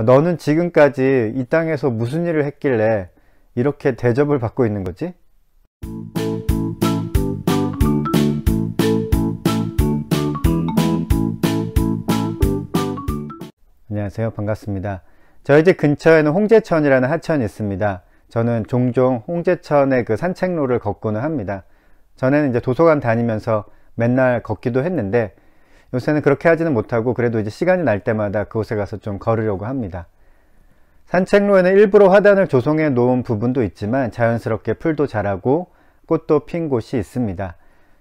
너는 지금까지 이 땅에서 무슨 일을 했길래 이렇게 대접을 받고 있는 거지? 안녕하세요. 반갑습니다. 저희 집 근처에는 홍제천이라는 하천이 있습니다. 저는 종종 홍제천의 그 산책로를 걷고는 합니다. 전에는 이제 도서관 다니면서 맨날 걷기도 했는데 요새는 그렇게 하지는 못하고 그래도 이제 시간이 날 때마다 그곳에 가서 좀 걸으려고 합니다. 산책로에는 일부러 화단을 조성해 놓은 부분도 있지만 자연스럽게 풀도 자라고 꽃도 핀 곳이 있습니다.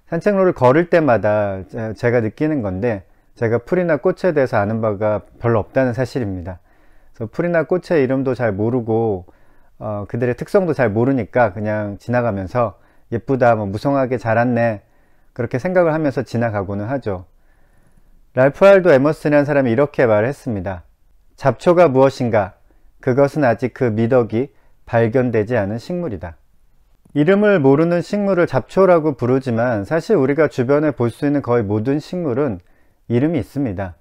산책로를 걸을 때마다 제가 느끼는 건데 제가 풀이나 꽃에 대해서 아는 바가 별로 없다는 사실입니다. 그래서 풀이나 꽃의 이름도 잘 모르고 그들의 특성도 잘 모르니까 그냥 지나가면서 예쁘다, 뭐 무성하게 자랐네 그렇게 생각을 하면서 지나가고는 하죠. 랄프 알도 에머슨이라는 사람이 이렇게 말했습니다. 잡초가 무엇인가? 그것은 아직 그 미덕이 발견되지 않은 식물이다. 이름을 모르는 식물을 잡초라고 부르지만 사실 우리가 주변에 볼 수 있는 거의 모든 식물은 이름이 있습니다.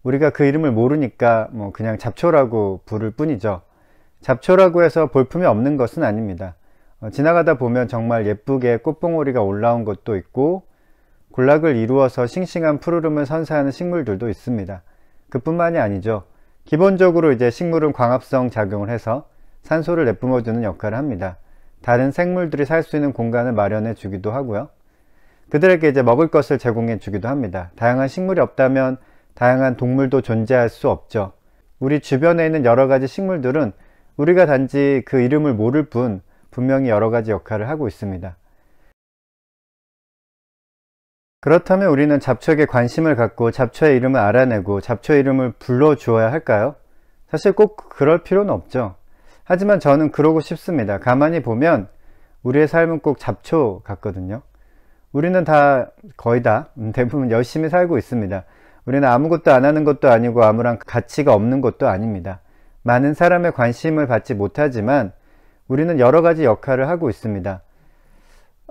우리가 그 이름을 모르니까 그냥 잡초라고 부를 뿐이죠. 잡초라고 해서 볼품이 없는 것은 아닙니다. 지나가다 보면 정말 예쁘게 꽃봉오리가 올라온 것도 있고 군락을 이루어서 싱싱한 푸르름을 선사하는 식물들도 있습니다. 그뿐만이 아니죠. 기본적으로 이제 식물은 광합성 작용을 해서 산소를 내뿜어주는 역할을 합니다. 다른 생물들이 살 수 있는 공간을 마련해 주기도 하고요. 그들에게 이제 먹을 것을 제공해 주기도 합니다. 다양한 식물이 없다면 다양한 동물도 존재할 수 없죠. 우리 주변에 있는 여러 가지 식물들은 우리가 단지 그 이름을 모를 뿐 분명히 여러 가지 역할을 하고 있습니다. 그렇다면 우리는 잡초에게 관심을 갖고 잡초의 이름을 알아내고 잡초의 이름을 불러주어야 할까요? 사실 꼭 그럴 필요는 없죠. 하지만 저는 그러고 싶습니다. 가만히 보면 우리의 삶은 꼭 잡초 같거든요. 우리는 거의 다 대부분 열심히 살고 있습니다. 우리는 아무것도 안 하는 것도 아니고 아무런 가치가 없는 것도 아닙니다. 많은 사람의 관심을 받지 못하지만 우리는 여러 가지 역할을 하고 있습니다.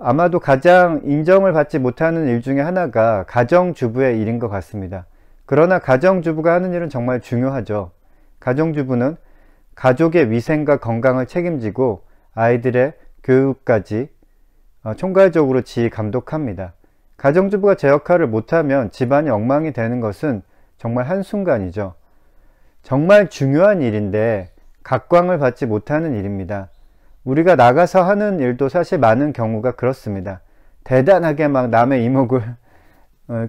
아마도 가장 인정을 받지 못하는 일 중에 하나가 가정주부의 일인 것 같습니다. 그러나 가정주부가 하는 일은 정말 중요하죠. 가정주부는 가족의 위생과 건강을 책임지고 아이들의 교육까지 총괄적으로 지휘 감독합니다. 가정주부가 제 역할을 못하면 집안이 엉망이 되는 것은 정말 한순간이죠. 정말 중요한 일인데 각광을 받지 못하는 일입니다. 우리가 나가서 하는 일도 사실 많은 경우가 그렇습니다. 대단하게 막 남의 이목을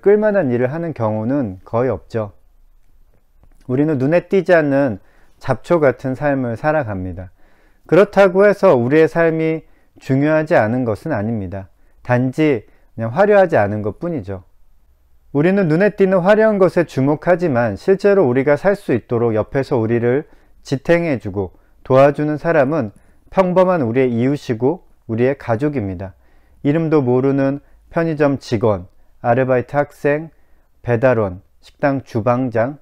끌만한 일을 하는 경우는 거의 없죠. 우리는 눈에 띄지 않는 잡초 같은 삶을 살아갑니다. 그렇다고 해서 우리의 삶이 중요하지 않은 것은 아닙니다. 단지 그냥 화려하지 않은 것 뿐이죠. 우리는 눈에 띄는 화려한 것에 주목하지만 실제로 우리가 살 수 있도록 옆에서 우리를 지탱해주고 도와주는 사람은 평범한 우리의 이웃이고 우리의 가족입니다. 이름도 모르는 편의점 직원, 아르바이트 학생, 배달원, 식당 주방장,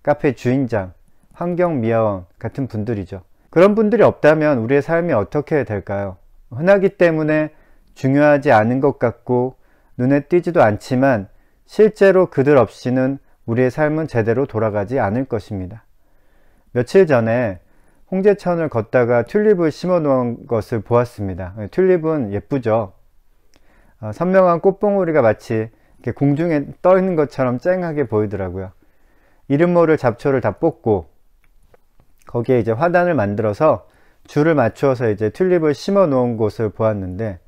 카페 주인장, 환경미화원 같은 분들이죠. 그런 분들이 없다면 우리의 삶이 어떻게 될까요? 흔하기 때문에 중요하지 않은 것 같고 눈에 띄지도 않지만 실제로 그들 없이는 우리의 삶은 제대로 돌아가지 않을 것입니다. 며칠 전에 홍제천을 걷다가 튤립을 심어 놓은 것을 보았습니다. 튤립은 예쁘죠. 선명한 꽃봉오리가 마치 이렇게 공중에 떠 있는 것처럼 쨍하게 보이더라고요. 이름 모를 잡초를 다 뽑고 거기에 이제 화단을 만들어서 줄을 맞추어서 이제 튤립을 심어 놓은 곳을 보았는데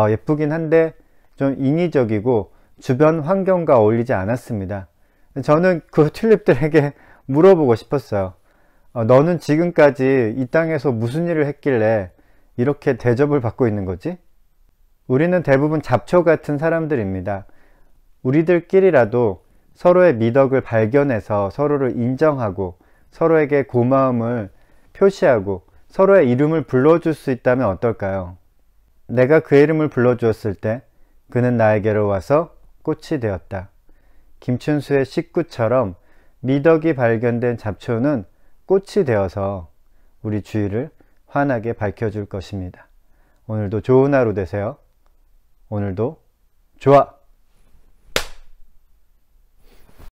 예쁘긴 한데 좀 인위적이고 주변 환경과 어울리지 않았습니다. 저는 그 튤립들에게 물어보고 싶었어요. 너는 지금까지 이 땅에서 무슨 일을 했길래 이렇게 대접을 받고 있는 거지? 우리는 대부분 잡초 같은 사람들입니다. 우리들끼리라도 서로의 미덕을 발견해서 서로를 인정하고 서로에게 고마움을 표시하고 서로의 이름을 불러줄 수 있다면 어떨까요? 내가 그의 이름을 불러주었을 때 그는 나에게로 와서 꽃이 되었다. 김춘수의 식구처럼 미덕이 발견된 잡초는 꽃이 되어서 우리 주위를 환하게 밝혀줄 것입니다. 오늘도 좋은 하루 되세요. 오늘도 좋아!